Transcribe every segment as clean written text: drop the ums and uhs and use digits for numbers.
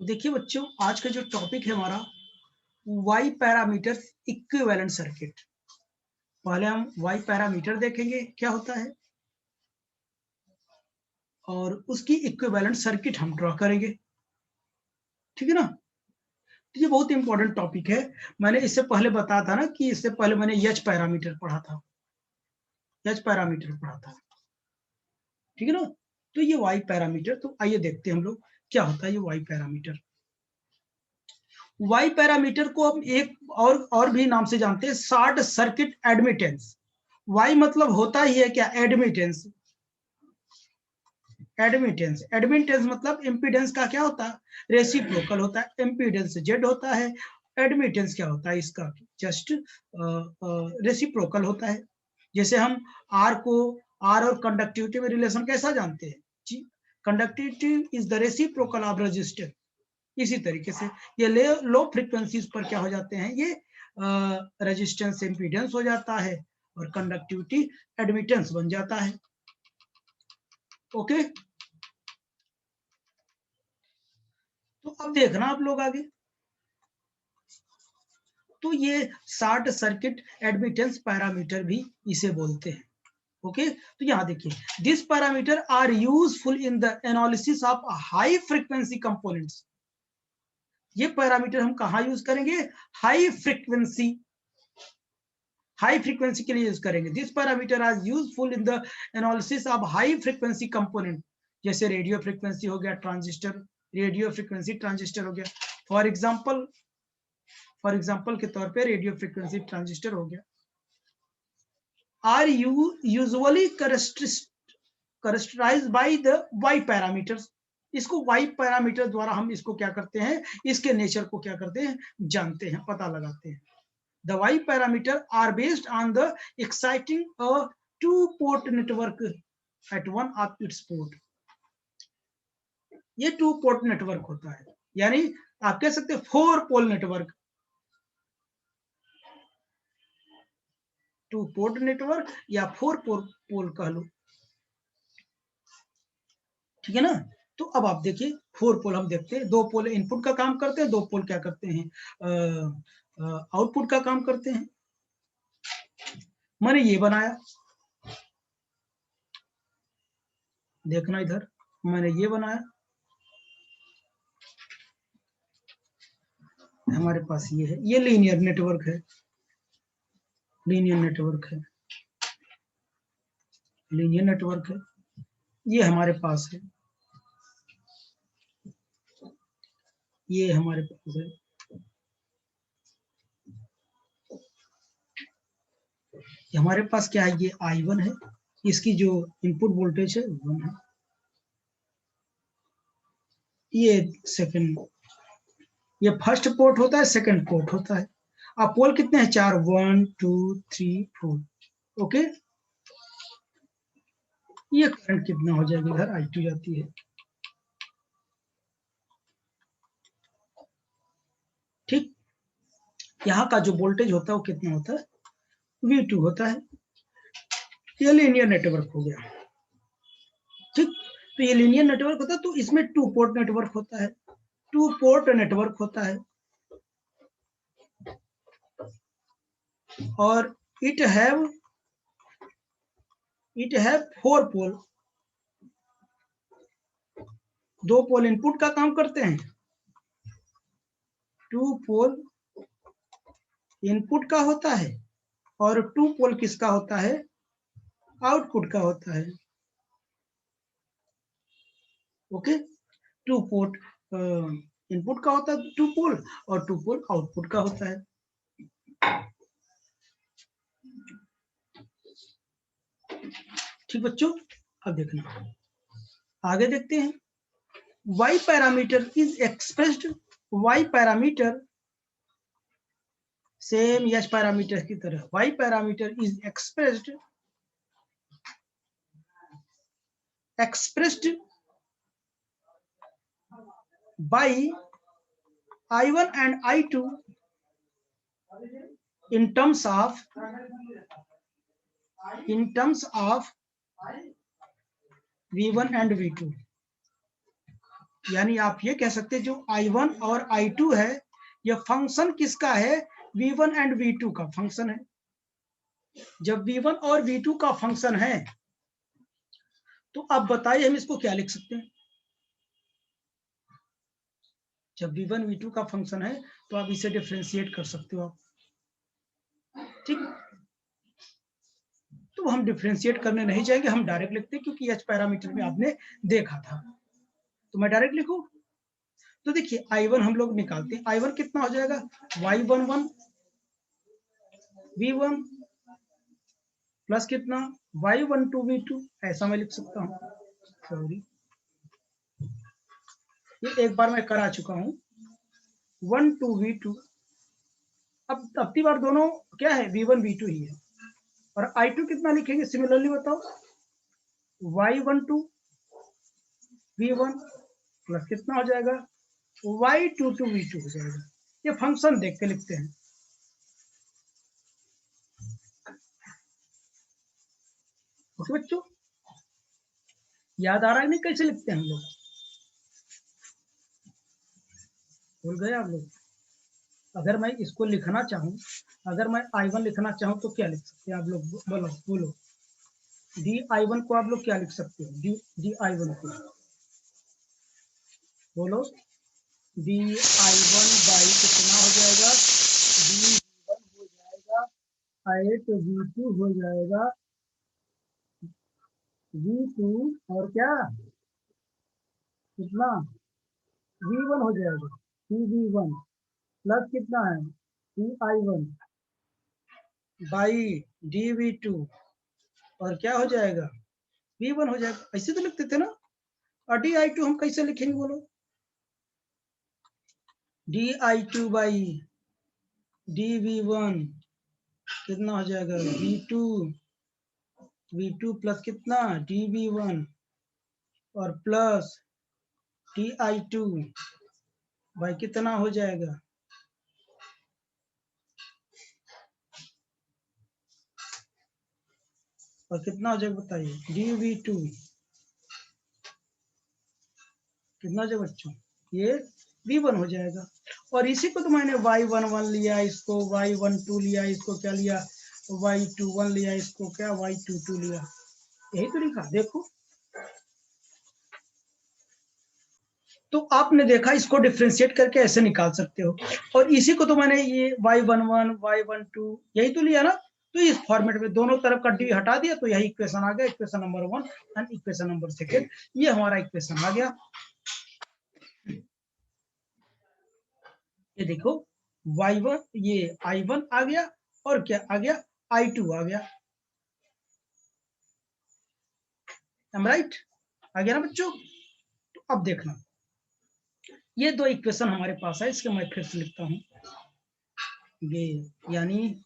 देखिए बच्चों, आज का जो टॉपिक है हमारा वाई पैरामीटर इक्विवेलेंट सर्किट। पहले हम वाई पैरामीटर देखेंगे क्या होता है और उसकी इक्विवेलेंट सर्किट हम ड्रॉ करेंगे। ठीक है ना। तो ये बहुत इंपॉर्टेंट टॉपिक है। मैंने इससे पहले बताया था ना कि इससे पहले मैंने एच पैरामीटर पढ़ा था, एच पैरामीटर पढ़ा था। ठीक है ना। तो ये वाई पैरामीटर, तो आइए देखते हैं हम लोग क्या होता है ये वाई पैरामीटर। वाई पैरामीटर को हम एक और भी नाम से जानते हैं, शॉर्ट सर्किट एडमिटेंस। वाई मतलब होता ही है क्या, एडमिटेंस। एडमिटेंस एडमिटेंस मतलब इम्पीडेंस का क्या होता है, रेसिप्रोकल होता है। इम्पीडेंस जेड होता है, एडमिटेंस क्या होता है इसका, जस्ट रेसिप्रोकल होता है। जैसे हम आर को, आर और कंडक्टिविटी में रिलेशन कैसा जानते हैं जी, conductivity is the reciprocal of resistance. इसी तरीके से ये लो फ्रीक्वेंसीज पर क्या हो जाते हैं, ये रेजिस्टेंस इम्पीडेंस हो जाता है और कंडक्टिविटी एडमिटेंस बन जाता है। ओके, तो अब देखना आप लोग आगे। तो ये शॉर्ट सर्किट एडमिटेंस पैरामीटर भी इसे बोलते हैं। ओके, तो यहां देखिए, this parameter are useful in the analysis of high frequency components. ये पैरामीटर हम कहां यूज करेंगे, हाई फ्रीक्वेंसी, हाई फ्रीक्वेंसी के लिए यूज करेंगे। This parameter are useful in the analysis of high frequency component, जैसे रेडियो फ्रीक्वेंसी हो गया, ट्रांजिस्टर, रेडियो फ्रीक्वेंसी ट्रांजिस्टर हो गया। फॉर एग्जांपल के तौर पे रेडियो फ्रीक्वेंसी ट्रांजिस्टर हो गया। Are usually characterized by the Y parameters. इसको वाई पैरामीटर द्वारा हम इसको क्या करते हैं, इसके नेचर को क्या करते हैं, जानते हैं, पता लगाते हैं। The Y parameter are based on the exciting a two-port network at one of its port. ये टू पोर्ट नेटवर्क होता है, यानी आप कह सकते हैं four pole network, two port network या फोर पोल कह लो। ठीक है ना। तो अब आप देखिए, फोर पोल हम देखते हैं, दो पोल इनपुट का काम करते हैं, दो पोल क्या करते हैं, आउटपुट का काम करते हैं। मैंने ये बनाया, देखना इधर, मैंने ये बनाया, हमारे पास ये है, ये लीनियर नेटवर्क है, लीनियर नेटवर्क है, लीनियर नेटवर्क है, ये हमारे पास है, ये हमारे पास है, हमारे पास क्या है, ये I1 है, इसकी जो इनपुट वोल्टेज है 1 है, ये सेकंड, ये फर्स्ट पोर्ट होता है, सेकंड पोर्ट होता है। अब पोल कितने हैं, 4, 1 2 3 4। ओके, ये करंट कितना हो जाएगा, इधर I2 जाती है। ठीक, यहाँ का जो वोल्टेज होता है वो कितना होता है, V2 होता है। ये लीनियर नेटवर्क हो गया। ठीक, तो ये लीनियर नेटवर्क होता है, तो इसमें टू पोर्ट नेटवर्क होता है, टू पोर्ट नेटवर्क होता है, और इट हैव फोर पोल। दो पोल इनपुट का काम करते हैं, टू पोल इनपुट का होता है, और टू पोल किसका होता है, आउटपुट का होता है। ओके, टू पोर्ट इनपुट का होता है टू पोल, और टू पोल आउटपुट का होता है। ठीक बच्चों, अब देखना आगे देखते हैं। Y parameter is expressed, Y parameter same H parameter की तरह, Y parameter is expressed by I1 and I2 in terms of V1 and V2। यानी आप ये कह सकते हैं जो I1 और I2 है, ये फंक्शन किसका है? V1 एंड V2 का फंक्शन है। जब V1 और V2 का फंक्शन है तो अब बताइए हम इसको क्या लिख सकते हैं? जब V1 V2 का फंक्शन है तो आप इसे डिफरेंशिएट कर सकते हो आप, ठीक। तो हम डिफरेंशिएट करने नहीं जाएंगे, हम डायरेक्ट लिखते हैं क्योंकि एच पैरामीटर में आपने देखा था। तो मैं डायरेक्ट लिखूं? तो देखिए I1 हम लोग निकालते हैं। I1 कितना हो जाएगा? Y11 V1 प्लस कितना? Y12 V2, ऐसा मैं लिख सकता हूँ। सॉरी, ये एक बार मैं करा चुका हूँ। 12 V2। अब की बार दोनों क्या है? V1 V2 ही है। और I2 कितना लिखेंगे सिमिलरली बताओ? Y12 V1 प्लस कितना हो जाएगा? Y22 V2 हो जाएगा। ये फंक्शन देख के लिखते हैं। ओके बच्चों, याद आ रहा है नहीं कैसे लिखते हैं हम लोग? भूल गए आप लोग? अगर मैं इसको लिखना चाहूँ, अगर मैं I1 लिखना चाहूँ तो क्या लिख सकते हैं आप लोग? बोलो बोलो। DI1 को आप लोग क्या लिख सकते हो? DI1 को बोलो। DI1 बाई कितना हो जाएगा? D1 हो जाएगा 8V2 हो जाएगा V2 और क्या कितना? V1 हो जाएगा V1 प्लस कितना है? DI1 बाई DV2 और क्या हो जाएगा? V1 हो जाएगा। ऐसे तो लिखते थे ना। और DI2 हम कैसे लिखेंगे बोलो? DI2 बाई DV1 कितना हो जाएगा? V2 प्लस कितना? DV1 और प्लस DI2 भाई कितना हो जाएगा? और कितना हो जाएगा बताइए? DV2 कितना हो जाएगा बच्चों? ये V1 हो जाएगा। और इसी को तो मैंने Y11 लिया, इसको Y12 लिया, इसको क्या लिया? Y21 लिया, इसको क्या Y22 लिया। यही तो लिखा देखो। तो आपने देखा, इसको डिफ्रेंशिएट करके ऐसे निकाल सकते हो। और इसी को तो मैंने ये Y11 Y12 यही तो लिया ना। तो इस फॉर्मेट में दोनों तरफ का डी हटा दिया तो यही इक्वेशन आ गया, equation number 1 and equation number 2। ये हमारा इक्वेशन आ गया। ये देखो Y1, ये I1 आ गया और क्या आ गया? I2 आ गया। M right? आ गया ना बच्चों? तो अब देखना, ये दो इक्वेशन हमारे पास है, इसके मैं फिर से लिखता हूँ। ये यानी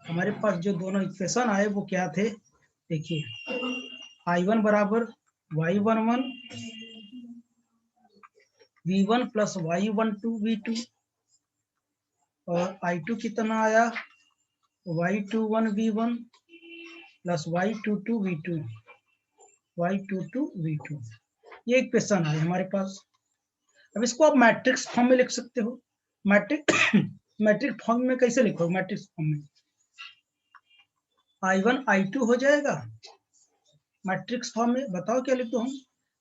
हमारे पास जो दोनों इक्वेशन आए वो क्या थे? देखिए I1 बराबर Y11 V1 plus Y12 V2 और I2 कितना आया? Y21 V1 plus Y22 V2 Y22 V2। ये इक्वेशन आए हमारे पास। अब इसको आप मैट्रिक्स फॉर्म में लिख सकते हो। मैट्रिक्स फॉर्म में कैसे लिखो? मैट्रिक्स फॉर्म में I1 I2 हो जाएगा। मैट्रिक्स फॉर्म में बताओ क्या लिख दो हम?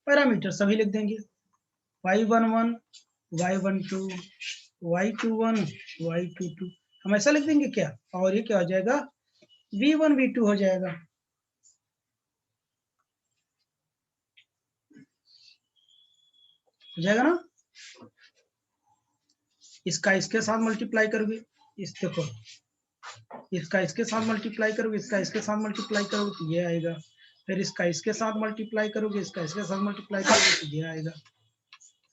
पैरामीटर सभी लिख देंगे। Y11 Y12 Y21 Y22 हम ऐसा लिख देंगे क्या? और ये क्या हो जाएगा? V1 V2 हो जाएगा। हो जाएगा ना? इसका इसके साथ मल्टीप्लाई करोगे, इस देखो, इसका इसके साथ मल्टीप्लाई करोगे, इसका इसके साथ मल्टीप्लाई करोगे तो ये आएगा। फिर इसका इसके साथ मल्टीप्लाई करोगे, इसका इसके साथ मल्टीप्लाई करोगे तो ये आएगा।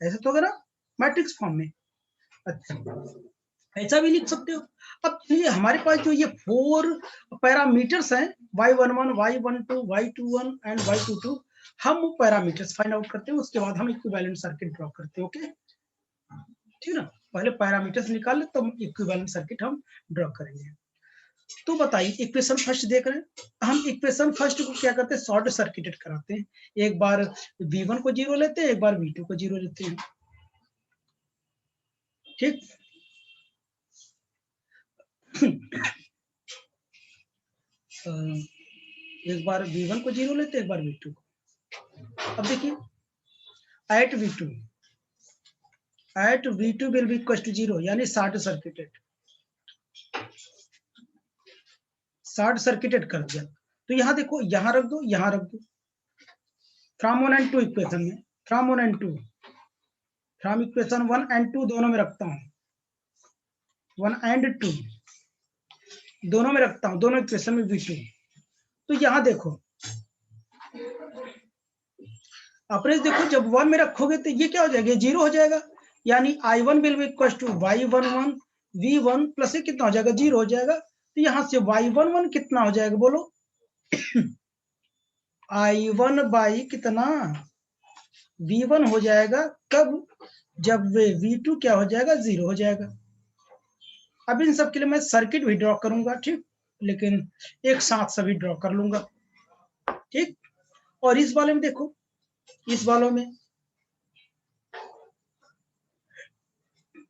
ऐसे तो होगा ना मैट्रिक्स फॉर्म में। अच्छा, ऐसा भी लिख सकते हो। अब ये हमारे पास जो ये 4 पैरामीटर्स हैं Y11 Y12 Y21 and Y22, हम वो पैरामीटर्स फाइंड आउट करते हैं, उसके बाद हम इक्विवेलेंट सर्किट ड्रॉ करते हैं। ओके, ठीक है ना? पहले पैरामीटर्स निकाल ले तब इक्विवेलेंट सर्किट हम ड्रॉ करेंगे। तो बताइए इक्वेशन फर्स्ट देख रहे हैं, हम इक्वेशन फर्स्ट को क्या करते हैं, शॉर्ट सर्किटेड कराते हैं। एक बार V1 को 0 लेते हैं, एक बार V2 को 0 लेते हैं। ठीक एक बार V1 को 0 लेते हैं, एक बार V2 को। अब देखिए at V2 will be equal to 0, यानी शॉर्ट सर्किटेड कर दिया। तो यहाँ देखो, यहाँ रख दो, यहाँ रख दो। फ्रॉम 1 एंड 2 इक्वेशन में, from 1 and 2, from equation 1 and 2 दोनों में रखता हूँ, 1 एंड 2 दोनों में रखता हूँ, दोनों इक्वेशन में V2। तो यहाँ देखो अप्रेज देखो, जब 1 में रखोगे तो ये क्या हो जाएगा, 0 हो जाएगा, यानी I1 will be equal to Y11 V1 plus ये कितना हो जाएगा, 0 हो जाएगा। तो यहाँ से Y11 कितना हो जाएगा बोलो I1 बाई कितना V1 हो जाएगा, कब, जब वे V2 क्या हो जाएगा, 0 हो जाएगा। अब इन सब के लिए मैं सर्किट भी ड्रॉ करूंगा, ठीक, लेकिन एक साथ सभी ड्रॉ कर लूंगा, ठीक। और इस वाले में देखो, इस वालों में,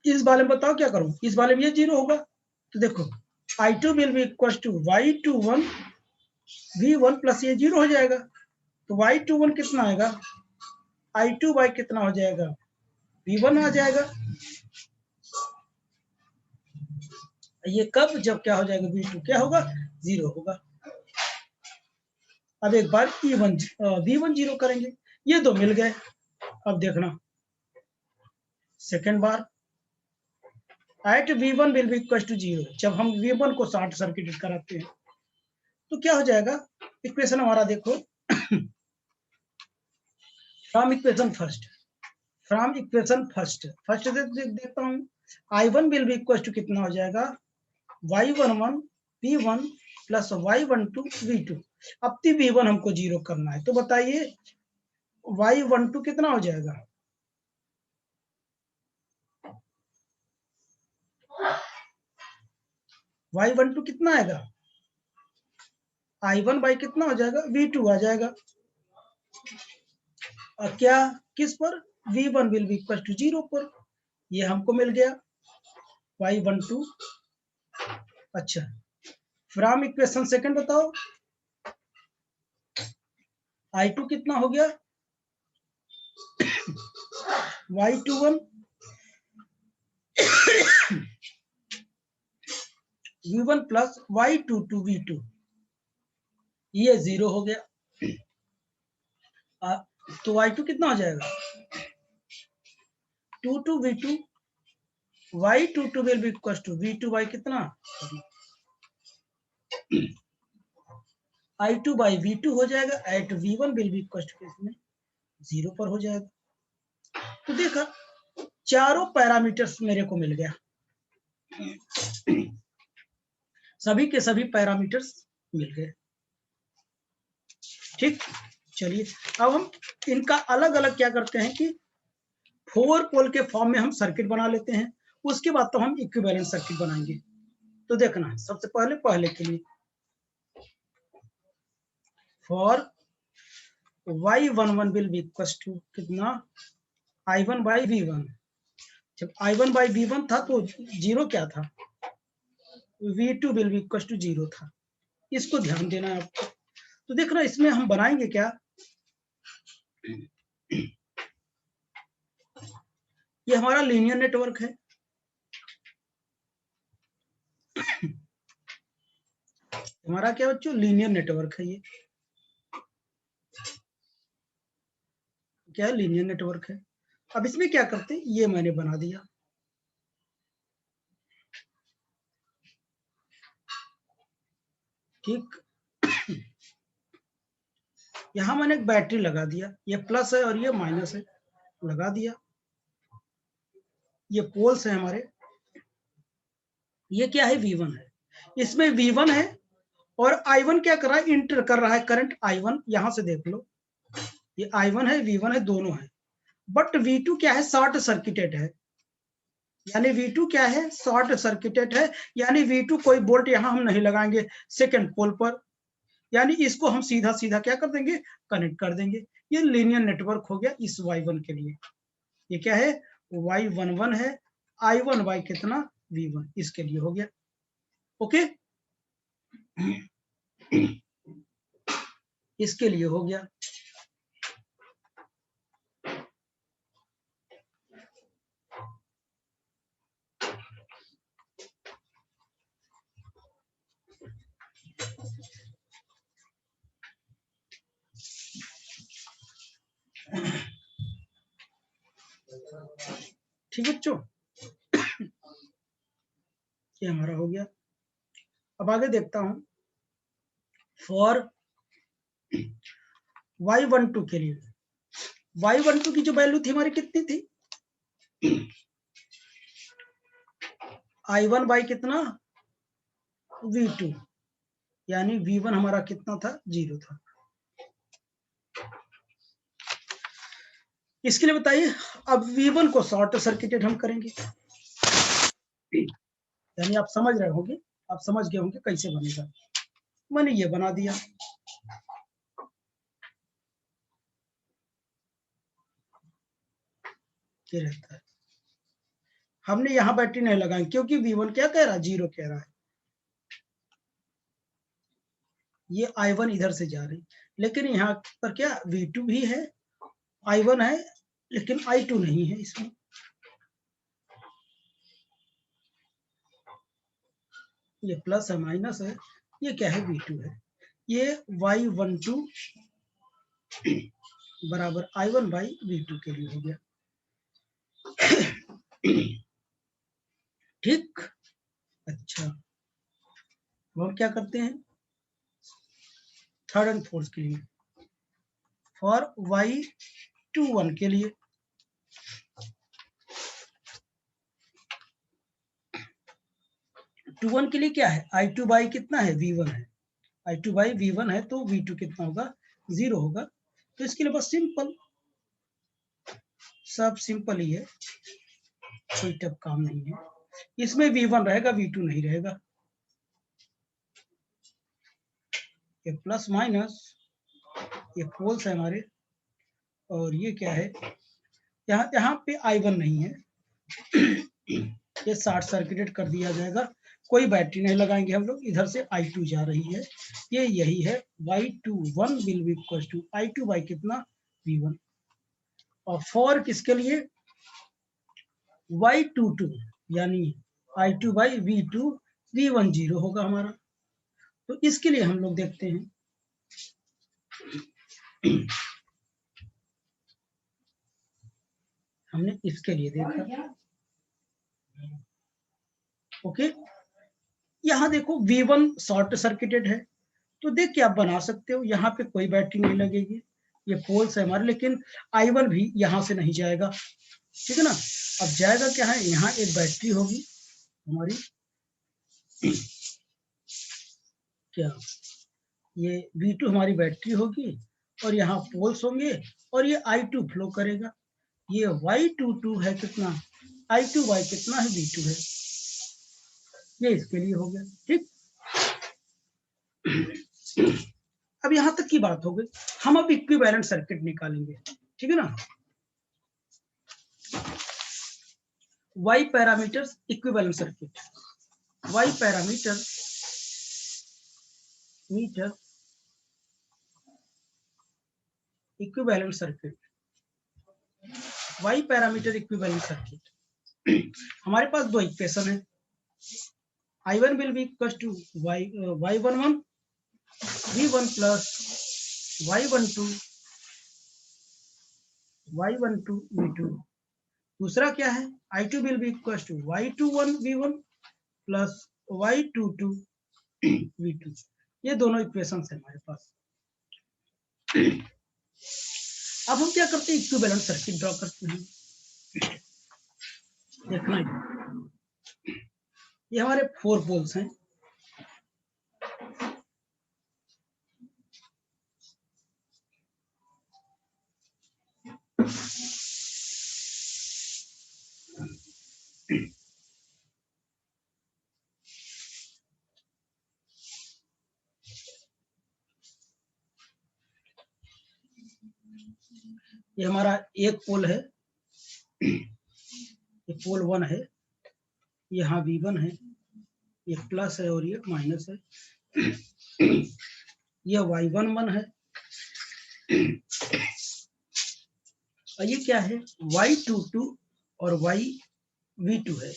इस वाले में बताओ क्या करूं, इस वाले में ये 0 होगा। तो देखो I2 will be equal to Y21 V1 plus ये 0 हो जाएगा। तो Y21 कितना आएगा, I2 बाई कितना हो जाएगा, V1 आ जाएगा। ये कब, जब क्या हो जाएगा, V2 क्या होगा, 0 होगा। अब एक बार V1 0 करेंगे, ये दो मिल गए। अब देखना सेकेंड बार at V1 will be equal to 0, जब हम V1 को शॉर्ट सर्किटेड कराते हैं तो क्या हो जाएगा, इक्वेशन हमारा देखो फ्रॉम इक्वेशन फर्स्ट से देखता हूँ, I1 will be equal to कितना हो जाएगा, Y11 V1 plus Y12 V2। अब तो V1 हमको 0 करना है, तो बताइए Y12 कितना हो जाएगा, Y12 कितना आएगा, I1 बाई कितना हो जाएगा, V2 आ जाएगा। और क्या, किस पर, V1 will be equal to 0 पर, ये हमको मिल गया Y12। अच्छा, फ्रॉम इक्वेशन सेकंड बताओ, I2 कितना हो गया, Y21 V1 plus Y22 V2, ये 0 हो गया। तो Y2 कितना हो जाएगा, 22 V2 Y22 will be equal to V2 by कितना, I2 बाई V2 हो जाएगा, at V1 will be equal to किसमें, 0 पर हो जाएगा। तो देखा चारों पैरामीटर्स मेरे को मिल गया, सभी के सभी पैरामीटर्स मिल गए, ठीक। चलिए अब हम इनका अलग अलग क्या करते हैं कि 4 पोल के फॉर्म में हम सर्किट बना लेते हैं, उसके बाद तो हम इक्विवेलेंट सर्किट बनाएंगे। तो देखना सबसे पहले के लिए for Y11 will be equal to कितना, I1 बाई V1। जब I1 बाई V1 था तो 0 क्या था, V2 will be equal to 0 था। इसको ध्यान देना है आपको। तो देखना इसमें हम बनाएंगे क्या, ये हमारा लीनियर नेटवर्क है, हमारा क्या बच्चों, लीनियर नेटवर्क है। ये क्या है, लीनियर नेटवर्क है। अब इसमें क्या करते हैं, ये मैंने बना दिया, ठीक। यहां मैंने एक बैटरी लगा दिया, ये प्लस है और ये माइनस है, लगा दिया। ये पोल्स है हमारे, ये क्या है, V1 है, इसमें V1 है और I1 क्या कर रहा है, इंटर कर रहा है करंट I1, यहां से देख लो, ये I1 है V1 है दोनों है, बट V2 क्या है, शॉर्ट सर्किटेड है। यानी V2 क्या है, शॉर्ट सर्किटेड है, यानी V2 कोई वोल्ट यहां हम नहीं लगाएंगे सेकेंड पोल पर, यानी इसको हम सीधा सीधा क्या कर देंगे, कनेक्ट कर देंगे। ये लीनियर नेटवर्क हो गया इस Y1 के लिए। ये क्या है, Y11 है, I1 बाई कितना, V1, इसके लिए हो गया। ओके, इसके लिए हो गया। ठीक है बच्चों, ये हमारा हो गया। अब आगे देखता हूं, फॉर Y12 के लिए, Y12 की जो वैल्यू थी हमारी कितनी थी, I1 बाई कितना, V2, यानी V1 हमारा कितना था, 0 था। इसके लिए बताइए, अब V1 को शॉर्ट सर्किटेड हम करेंगे, यानी आप समझ रहे होंगे, आप समझ गए होंगे कैसे बनेगा। मैंने ये बना दिया, ये रहता है। हमने यहां बैटरी नहीं लगाई क्योंकि V1 क्या कह रहा है, 0 कह रहा है। ये I1 इधर से जा रही, लेकिन यहाँ पर क्या V2 भी है, I1 है, लेकिन I2 नहीं है इसमें। ये प्लस है माइनस है, ये क्या है, V2 है। ये Y12 बराबर I1 बाई V2 के लिए हो गया। ठीक, अच्छा, हम क्या करते हैं, थर्ड एंड फोर्थ के लिए, फॉर Y21 के लिए, टू 1 के लिए क्या है, I2 बाई कितना है, V1 है, I2 बाई V1 है, तो V2 कितना होगा, 0 होगा। तो इसके लिए बस सिंपल, सब सिंपल ही है, कोई टफ काम नहीं है। इसमें V1 रहेगा, V2 नहीं रहेगा। ये प्लस माइनस, ये पोल्स है हमारे, और ये क्या है, यहाँ पे I1 नहीं है, ये शॉर्ट सर्किटेड कर दिया जाएगा, कोई बैटरी नहीं लगाएंगे हम लोग, इधर से I2 जा रही है, ये यही है, Y21 will be equal to I2 by कितना, V1। और फॉर किसके लिए, Y22, यानी I2 बाई V2, V1 0 होगा हमारा। तो इसके लिए हम लोग देखते हैं, हमने इसके लिए देखा। ओके, यहाँ देखो V1 शॉर्ट सर्किटेड है, तो देख के आप बना सकते हो, यहाँ पे कोई बैटरी नहीं लगेगी, ये पोल्स है हमारे, लेकिन I1 भी यहाँ से नहीं जाएगा, ठीक है ना। अब जाएगा क्या है, यहाँ एक बैटरी होगी हमारी, क्या, ये V2 हमारी बैटरी होगी, और यहाँ पोल्स होंगे, और ये I2 फ्लो करेगा। ये Y22 है कितना, I2 बाई कितना है, V2 है। ये इसके लिए हो गया, ठीक। अब यहां तक की बात हो गई, हम अब इक्विवेलेंट सर्किट निकालेंगे, ठीक है ना। Y parameters equivalent circuit, Y parameter meter equivalent circuit, Y parameter equivalent circuit. हमारे पास दो इक्वेशन है, I1 will be equal to Y11 V1 plus Y12 V2। दूसरा क्या है, I2 will be equal to Y21 V1 plus Y22 V2। ये दोनों equation है हमारे पास। अब हम क्या करते हैं, इक्विवेलेंट सर्किट ड्रॉ करते हैं। देखना ये हमारे 4 पोल्स हैं, ये हमारा एक पोल है, ये पोल 1 है, यहाँ V1 है, ये प्लस है और ये माइनस है, ये Y11 है, और ये क्या है Y22 और YV2 है।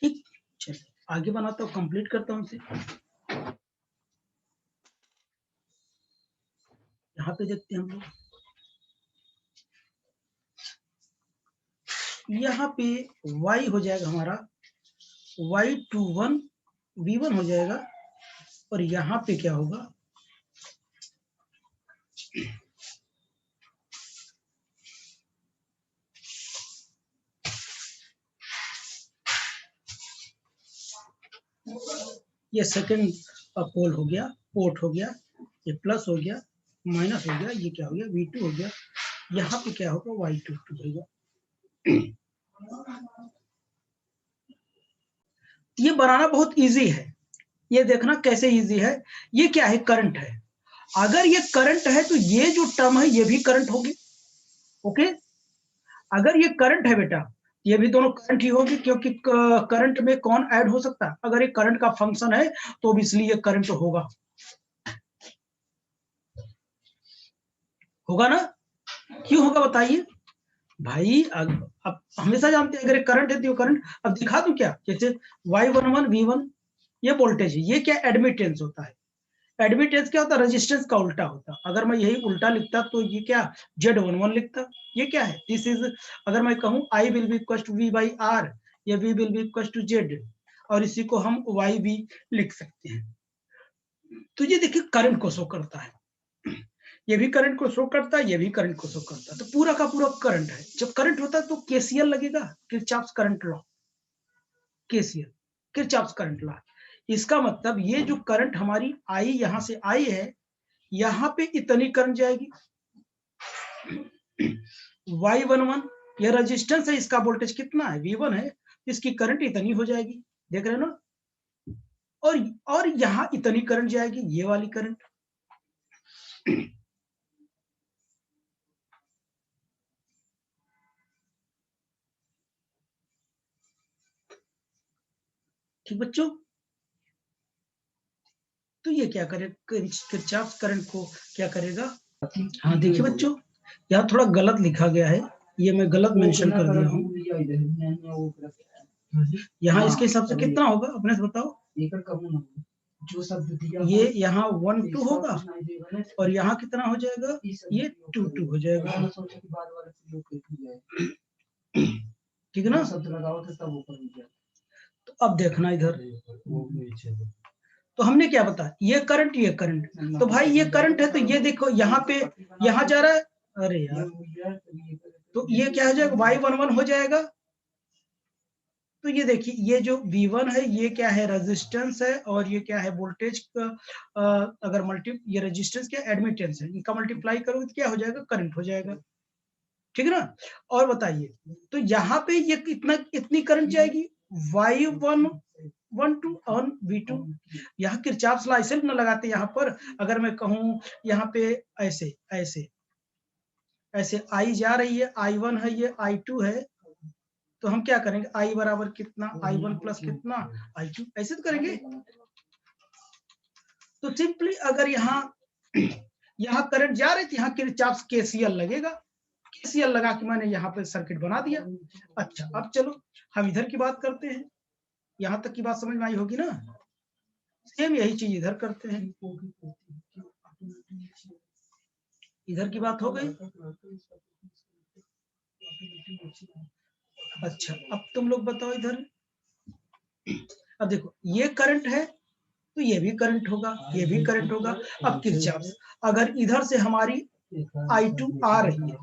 ठीक, चलिए आगे बनाता हूँ, कंप्लीट करता हूँ इसे। यहाँ पे देखते हैं हम लोग, यहाँ पे y हो जाएगा हमारा Y21 V1 हो जाएगा, और यहाँ पे क्या होगा ये सेकंड पोल हो गया, पोर्ट हो गया, ये प्लस हो गया, माइनस हो गया, ये क्या हो गया V2 हो गया, यहाँ पे क्या होगा Y22 होगा। ये बनाना बहुत इजी है, ये देखना कैसे इजी है। ये क्या है करंट है, अगर ये करंट है तो ये जो टर्म है ये भी करंट होगी। ओके, अगर ये करंट है बेटा, ये भी दोनों करंट ही होगी, क्योंकि करंट में कौन ऐड हो सकता है, अगर ये करंट का फंक्शन है तो इसलिए ये करंट होगा, होगा ना? क्यों होगा बताइए भाई। अब हमेशा जानते हैं अगर एक करंट है तो करंट। अब दिखा दूं क्या, जैसे Y11 V1 ये वोल्टेज है, ये क्या एडमिटेंस होता है। एडमिटेंस क्या होता है, रेजिस्टेंस का उल्टा होता है। अगर मैं यही उल्टा लिखता तो ये क्या Z11 लिखता। ये क्या है, दिस इज, अगर मैं कहूं I will be equal to V by R, या V will be equal to Z, और इसी को हम Y भी लिख सकते हैं। तो ये देखिए करंट को शो करता है, ये भी करंट को शो करता है, ये भी करंट को शो करता है, तो पूरा का पूरा करंट है। जब करंट होता है तो केसीएल लगेगा, Kirchhoff's current law, KCL Kirchhoff's current law. इसका मतलब ये जो करंट हमारी आई यहां से आई है, यहां पे इतनी करंट जाएगी Y11, ये रेजिस्टेंस है, इसका वोल्टेज कितना है V1 है, इसकी करंट इतनी हो जाएगी, देख रहे हो ना। और यहां इतनी करंट जाएगी, ये वाली करंट। ठीक बच्चों, तो ये क्या करे, किरचॉफ करंट को क्या करेगा। हाँ देखिए बच्चों, यहाँ थोड़ा गलत लिखा गया है, ये मैं गलत मेंशन कर दिया हूँ। यहाँ इसके हिसाब से कितना होगा अपने से बताओ, जो शब्द दिया ये यहाँ 1-2 होगा, और यहाँ कितना हो जाएगा, ये 2-2 हो जाएगा। ठीक है ना, शब्द लगाओ तो तब ऊपर हो जाएगा। तो अब देखना इधर, तो हमने क्या बताया, ये करंट, ये करंट, तो भाई ये करंट है तो ये देखो यहाँ पे, यहाँ जा रहा है, अरे यार, तो ये क्या हो जाएगा Y11 हो जाएगा। तो ये देखिए, ये जो V1 है ये क्या है रेजिस्टेंस है, और ये क्या है वोल्टेज का, अगर ये रेजिस्टेंस क्या एडमिटेंस है, इनका मल्टीप्लाई करोगे तो क्या हो जाएगा, करंट हो जाएगा। ठीक है ना, और बताइए, तो यहाँ पे ये इतनी करंट जाएगी Y11 ऑन V2। यहाँ किरचॉफ्स लॉ ऐसे न लगाते, यहाँ पर अगर मैं कहूँ यहाँ पे ऐसे ऐसे ऐसे I जा रही है, I1 है, ये I2 है, तो हम क्या करेंगे, I बराबर कितना, I1 प्लस कितना I2, ऐसे तो करेंगे। तो सिंपली अगर यहाँ करंट जा रही थी, यहाँ किरचॉफ्स केसीएल लगेगा, केसीएल लगा के मैंने यहाँ पे सर्किट बना दिया। अच्छा, अब चलो हम इधर की बात करते हैं, यहाँ तक की बात समझ में आई होगी ना। सेम यही चीज इधर करते हैं, इधर की बात हो गई। अच्छा, अब तुम लोग बताओ इधर, अब देखो ये करंट है तो ये भी करंट होगा, ये भी करंट होगा। अब किरचॉफ्स, अगर इधर से हमारी I2 आ रही है,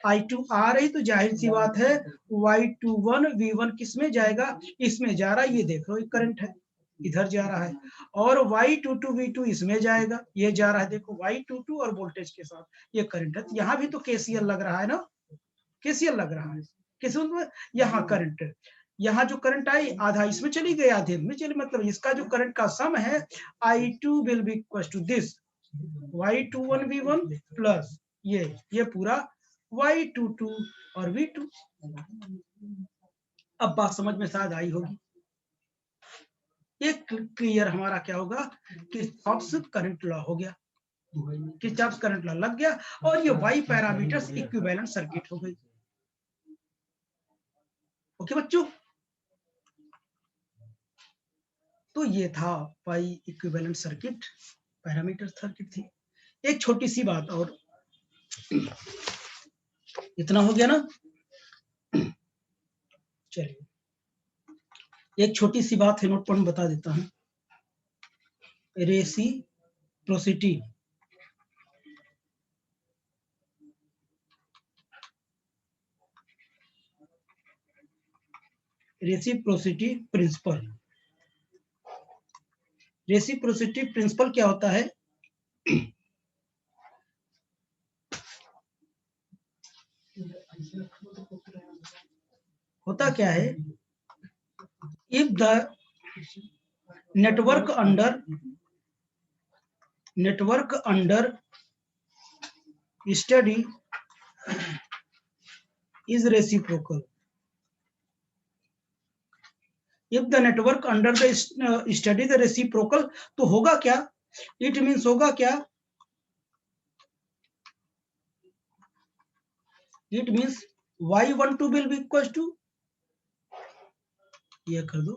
I2 आ रही तो जाहिर सी बात है Y21 V1 किस में जाएगा, इसमें जा रहा है, ये देख लो एक करंट है इधर जा रहा है, और Y22 V2 इसमें जाएगा, ये जा रहा है, देखो Y22 और वोल्टेज के साथ ये करंट है। यहाँ भी तो केसीएल लग रहा है ना, केसीएल लग रहा है, किस में, यहाँ करंट, यहाँ जो करंट आई आधा इसमें चली गई आधे में चली, मतलब इसका जो करंट का सम है I2 will be equal to this Y21 V1 plus ये पूरा Y22 और V2। अब बात समझ में शायद आई होगी। ये क्लियर हमारा क्या होगा, किरचॉफ्स करंट लॉ हो गया, किरचॉफ्स करंट लॉ लग गया और ये वाई पैरामीटर्स इक्विवेलेंट सर्किट हो गई। ओके बच्चों, तो ये था Y equivalent circuit, parameter circuit थी। एक छोटी सी बात और, इतना हो गया ना, चलिए एक छोटी सी बात है, नोट पर बता देता हूं। Reciprocity, reciprocity principle. Reciprocity principle क्या होता है? होता क्या है, if the network under study is reciprocal, if the network under the study is reciprocal, तो होगा क्या, it means होगा क्या, it means y12 will be equals to, ये कर दो,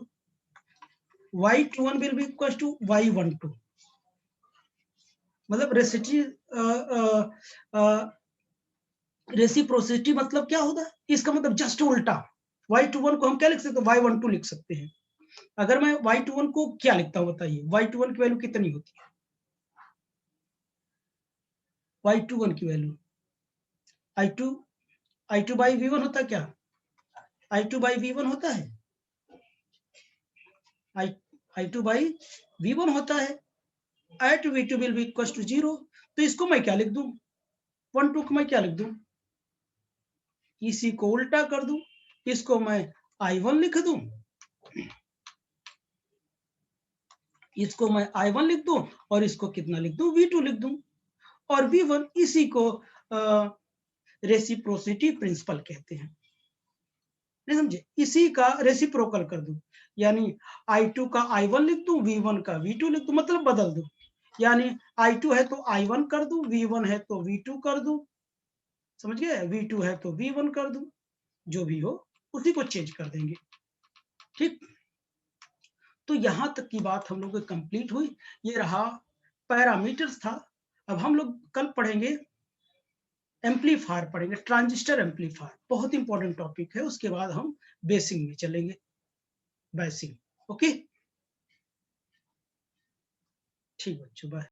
y21 will be equals to y12, मतलब रेसिप्रोसिटी मतलब क्या होगा, इसका मतलब जस्ट उल्टा। y21 को हम क्या लिख सकते हैं, y12 लिख सकते हैं। अगर मैं y21 को क्या लिखता हूं बताइए, y21 की वैल्यू कितनी होती है, y21 की वैल्यू I2 बाई V1 होता है क्या, I2 बाई V1 होता है, I2 बाई V1 होता है, at V2 will be equal to 0। तो इसको मैं क्या लिख दूं, 12 को मैं क्या लिख दूं, इसी को उल्टा कर दूं, इसको मैं I1 लिख दूं, इसको मैं I1 लिख दूं और इसको कितना लिख दूं, V2 लिख दूं, और V1, इसी को रेसिप्रोसिटी प्रिंसिपल कहते हैं, नहीं समझे, इसी का रेसिप्रोकल कर दूं, यानी I2 का I1 लिख दूं, V1 का V2 लिख दूं, मतलब बदल दूं, यानी I2 है तो I1 कर दूं, V1 है तो V2 कर दूं, समझ गए, V2 है तो V1 कर दूं, जो भी हो उसी को चेंज कर देंगे, ठीक। तो यहां तक की बात हम लोग कंप्लीट हुई, ये रहा पैरामीटर्स था। अब हम लोग कल पढ़ेंगे एम्पलीफायर, पढ़ेंगे ट्रांजिस्टर एम्पलीफायर, बहुत इंपॉर्टेंट टॉपिक है। उसके बाद हम बेसिक में चलेंगे, बेसिक, ओके, ठीक बच्चों, बाय।